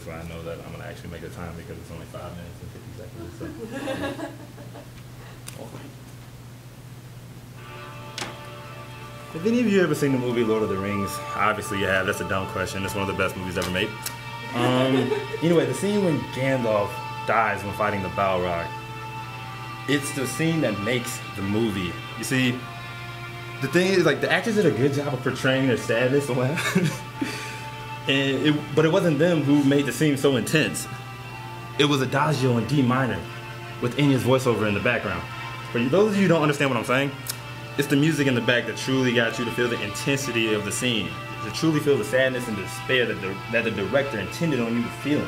this way I know that I'm gonna actually make the time because it's only 5 minutes and 50 seconds. So. Have any of you ever seen the movie Lord of the Rings? Obviously you have. That's a dumb question. It's one of the best movies ever made. Anyway, the scene when Gandalf dies when fighting the Balrog, it's the scene that makes the movie. You see, the thing is, like, the actors did a good job of portraying their sadness and what happened. But it wasn't them who made the scene so intense. It was Adagio in D minor with Enya's voiceover in the background. For those of you who don't understand what I'm saying, it's the music in the back that truly got you to feel the intensity of the scene, to truly feel the sadness and despair that the director intended on you to feel.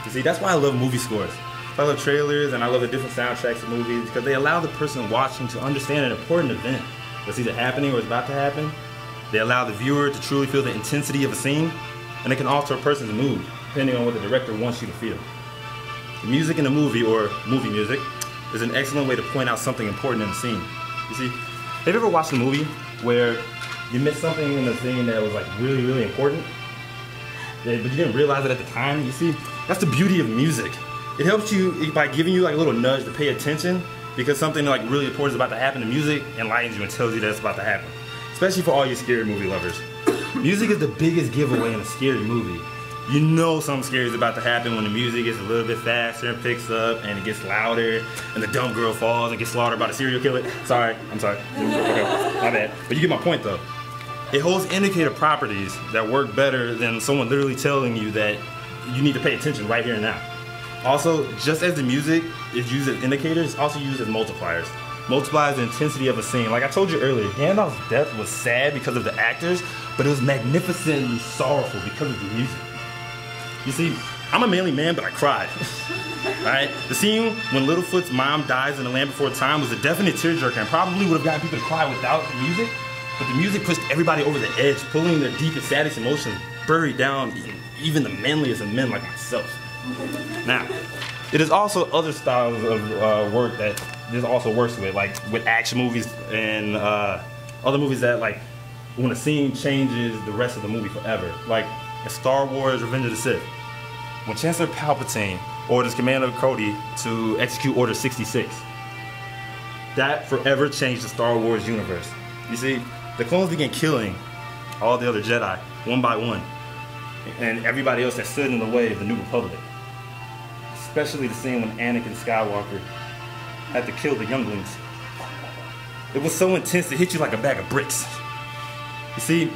You see, that's why I love movie scores. I love trailers and I love the different soundtracks of movies because they allow the person watching to understand an important event that's either happening or is about to happen. They allow the viewer to truly feel the intensity of a scene, and it can alter a person's mood depending on what the director wants you to feel. The music in a movie, or movie music, is an excellent way to point out something important in the scene. You see, have you ever watched a movie where you missed something in the scene that was like really, really important, but you didn't realize it at the time? You see, that's the beauty of music. It helps you by giving you like a little nudge to pay attention because something like really important is about to happen. The music enlightens you and tells you that it's about to happen, especially for all you scary movie lovers. Music is the biggest giveaway in a scary movie. You know something scary is about to happen when the music gets a little bit faster and picks up and it gets louder and the dumb girl falls and gets slaughtered by the serial killer. Sorry, I'm sorry. Okay, my bad. But you get my point though. It holds indicator properties that work better than someone literally telling you that you need to pay attention right here and now. Also, just as the music is used as indicators, it's also used as multipliers. Multiplies the intensity of a scene. Like I told you earlier, Gandalf's death was sad because of the actors, but it was magnificently sorrowful because of the music. You see, I'm a manly man, but I cried. Alright? The scene when Littlefoot's mom dies in The Land Before Time was a definite tearjerker and probably would have gotten people to cry without the music, but the music pushed everybody over the edge, pulling their deepest, saddest emotions buried down even the manliest of men like myself. Now, it is also other styles of work that this also works with, like with action movies and other movies that, like, when a scene changes the rest of the movie forever. Like in Star Wars Revenge of the Sith, when Chancellor Palpatine orders Commander Cody to execute Order 66, that forever changed the Star Wars universe. You see, the clones began killing all the other Jedi one by one, and everybody else that stood in the way of the New Republic. Especially the scene when Anakin Skywalker had to kill the younglings. It was so intense it hit you like a bag of bricks. You see,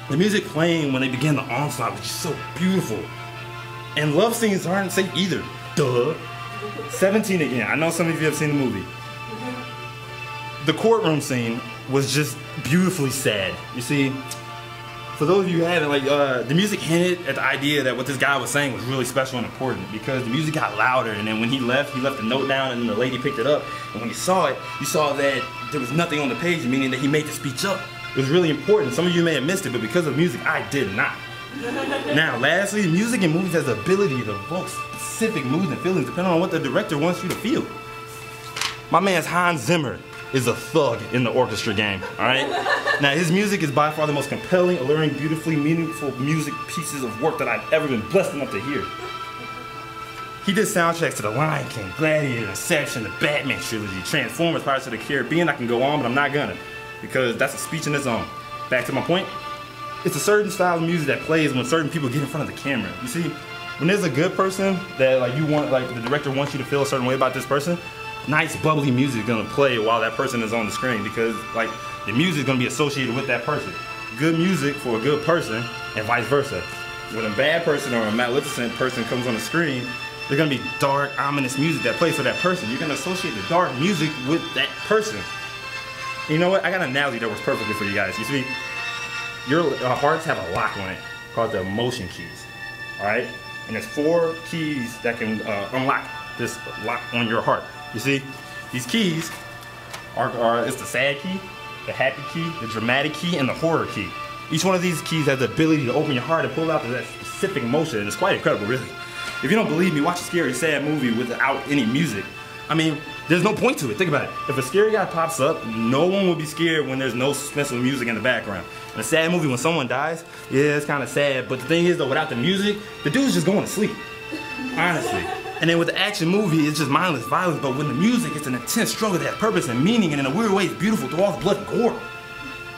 the music playing when they began the onslaught was just so beautiful. And love scenes aren't safe either. Duh. 17 again. I know some of you have seen the movie. The courtroom scene was just beautifully sad. You see, for those of you who haven't, like, the music hinted at the idea that what this guy was saying was really special and important because the music got louder, and then when he left a note down and the lady picked it up, and when you saw it, you saw that there was nothing on the page, meaning that he made the speech up. It was really important. Some of you may have missed it, but because of music, I did not. Now, lastly, music in movies has the ability to evoke specific moods and feelings depending on what the director wants you to feel. My man's Hans Zimmer is a thug in the orchestra game, alright? Now, his music is by far the most compelling, alluring, beautifully meaningful music pieces of work that I've ever been blessed enough to hear. He did soundtracks to The Lion King, Gladiator, Inception, the Batman trilogy, Transformers, Pirates of the Caribbean. I can go on, but I'm not gonna, because that's a speech in its own. Back to my point, it's a certain style of music that plays when certain people get in front of the camera. You see, when there's a good person that, like, you want, like, the director wants you to feel a certain way about this person, nice bubbly music is gonna play while that person is on the screen because, like, the music is gonna be associated with that person. Good music for a good person and vice versa. When a bad person or a maleficent person comes on the screen, there's gonna be dark, ominous music that plays for that person. You're gonna associate the dark music with that person. And you know what? I got an analogy that works perfectly for you guys. You see, your hearts have a lock on it called the emotion keys. Alright? And there's 4 keys that can unlock this lock on your heart. You see, these keys it's the sad key, the happy key, the dramatic key, and the horror key. Each one of these keys has the ability to open your heart and pull out that specific emotion, and it's quite incredible, really. If you don't believe me, watch a scary, sad movie without any music. I mean, there's no point to it. Think about it. If a scary guy pops up, no one will be scared when there's no suspenseful music in the background. In a sad movie, when someone dies, yeah, it's kind of sad. But the thing is, though, without the music, the dude's just going to sleep. Honestly. And then with the action movie, it's just mindless violence. But with the music, it's an intense struggle that has purpose and meaning. And in a weird way, it's beautiful through all the blood and gore.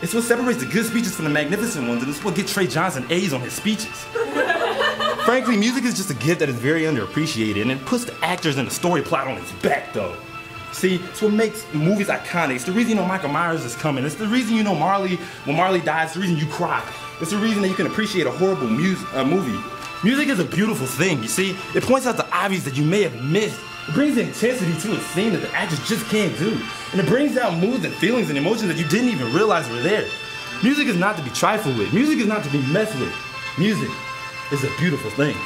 It's what separates the good speeches from the magnificent ones. And it's what gets Trey Johnson A's on his speeches. Frankly, music is just a gift that is very underappreciated. And it puts the actors and the story plot on its back, though. See, it's what makes movies iconic. It's the reason you know Michael Myers is coming. It's the reason you know Marley, when Marley dies, it's the reason you cry. It's the reason that you can appreciate a horrible movie. Music is a beautiful thing, you see? It points out the obvious that you may have missed. It brings intensity to a scene that the actors just can't do. And it brings out moods and feelings and emotions that you didn't even realize were there. Music is not to be trifled with. Music is not to be messed with. Music is a beautiful thing.